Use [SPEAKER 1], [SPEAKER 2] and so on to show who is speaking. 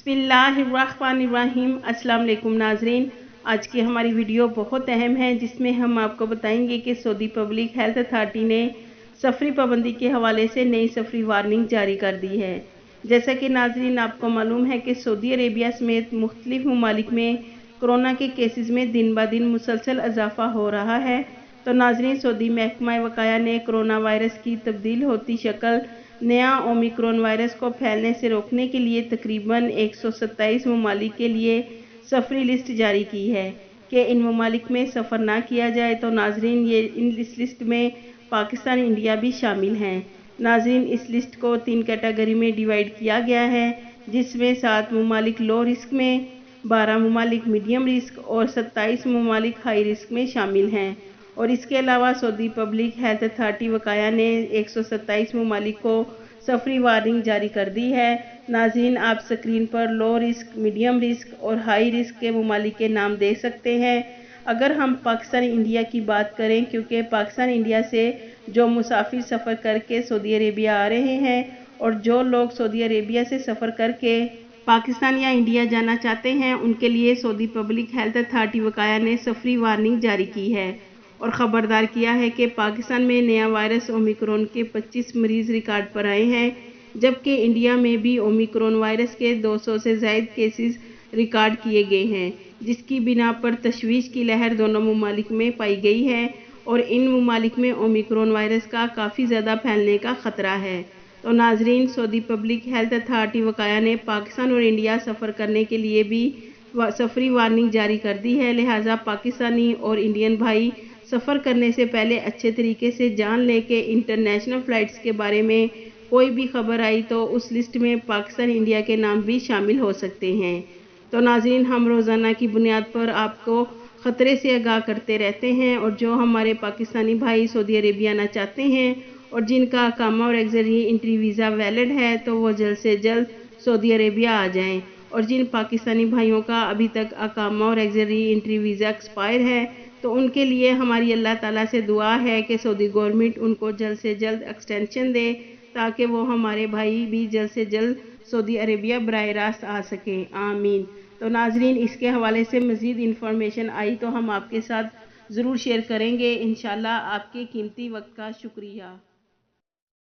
[SPEAKER 1] बिस्मिल्लाहिर्रहमानिर्रहीम। अस्सलाम वालेकुम नाजरीन, आज की हमारी वीडियो बहुत अहम है जिसमें हम आपको बताएंगे कि सऊदी पब्लिक हेल्थ अथॉरिटी ने सफरी पाबंदी के हवाले से नई सफरी वार्निंग जारी कर दी है। जैसा कि नाजरीन आपको मालूम है कि सऊदी अरेबिया समेत मुख्तलिफ ममालिक में कोरोना के केसेस में दिन ब दिन मुसलसल इजाफा हो रहा है। तो नाजरीन, सऊदी महकमा वकाया ने कोरोना वायरस की तब्दील होती शक्ल नया ओमिक्रॉन वायरस को फैलने से रोकने के लिए तकरीबन 127 ममालिक के लिए सफरी लिस्ट जारी की है कि इन ममालिक में सफ़र ना किया जाए। तो नाजरीन, इस लिस्ट में पाकिस्तान, इंडिया भी शामिल हैं। नाजरीन, इस लिस्ट को 3 कैटेगरी में डिवाइड किया गया है, जिसमें 7 ममालिक लो रिस्क में, 12 ममालिक मीडियम रिस्क और 27 ममालिक हाई रिस्क में शामिल हैं। और इसके अलावा सऊदी पब्लिक हेल्थ अथॉरिटी वकाया ने 127 ममालिक को सफरी वार्निंग जारी कर दी है। नाज़रीन, आप स्क्रीन पर लो रिस्क, मीडियम रिस्क और हाई रिस्क के ममालिक के नाम दे सकते हैं। अगर हम पाकिस्तान, इंडिया की बात करें, क्योंकि पाकिस्तान, इंडिया से जो मुसाफिर सफ़र करके सऊदी अरेबिया आ रहे हैं और जो लोग सऊदी अरेबिया से सफ़र करके पाकिस्तान या इंडिया जाना चाहते हैं, उनके लिए सऊदी पब्लिक हेल्थ अथॉरिटी वकाया ने सफरी वार्निंग जारी की है और ख़बरदार किया है कि पाकिस्तान में नया वायरस ओमिक्रॉन के 25 मरीज़ रिकॉर्ड पर आए हैं, जबकि इंडिया में भी ओमिक्रॉन वायरस के 200 से ज़ायद केसेस रिकॉर्ड किए गए हैं, जिसकी बिना पर तशवीश की लहर दोनों ममालिक में पाई गई है और इन ममालिक में ओमिक्रॉन वायरस का काफ़ी ज़्यादा फैलने का ख़तरा है। तो नाजरीन, सऊदी पब्लिक हेल्थ अथॉरिटी वकाया ने पाकिस्तान और इंडिया सफ़र करने के लिए भी सफरी वार्निंग जारी कर दी है। लिहाजा पाकिस्तानी और इंडियन भाई सफ़र करने से पहले अच्छे तरीके से जान लें कि इंटरनेशनल फ़्लाइट्स के बारे में कोई भी खबर आई तो उस लिस्ट में पाकिस्तान, इंडिया के नाम भी शामिल हो सकते हैं। तो नाज़रीन, हम रोज़ाना की बुनियाद पर आपको ख़तरे से आगाह करते रहते हैं और जो हमारे पाकिस्तानी भाई सऊदी अरेबिया आना चाहते हैं और जिनका अकामा और एक्सरी एंट्री वीज़ा वैलिड है, तो वो जल्द से जल्द सऊदी अरेबिया आ जाएं। और जिन पाकिस्तानी भाइयों का अभी तक अकामा और एक्सरी एंट्री वीज़ा एक्सपायर है, तो उनके लिए हमारी अल्लाह ताला से दुआ है कि सऊदी गवर्नमेंट उनको जल्द से जल्द एक्सटेंशन दे, ताकि वो हमारे भाई भी जल्द से जल्द सऊदी अरेबिया बराह रास्त आ सकें। आमीन। तो नाजरीन, इसके हवाले से मज़ीद इन्फॉर्मेशन आई तो हम आपके साथ ज़रूर शेयर करेंगे इंशाल्लाह। आपके कीमती वक्त का शुक्रिया।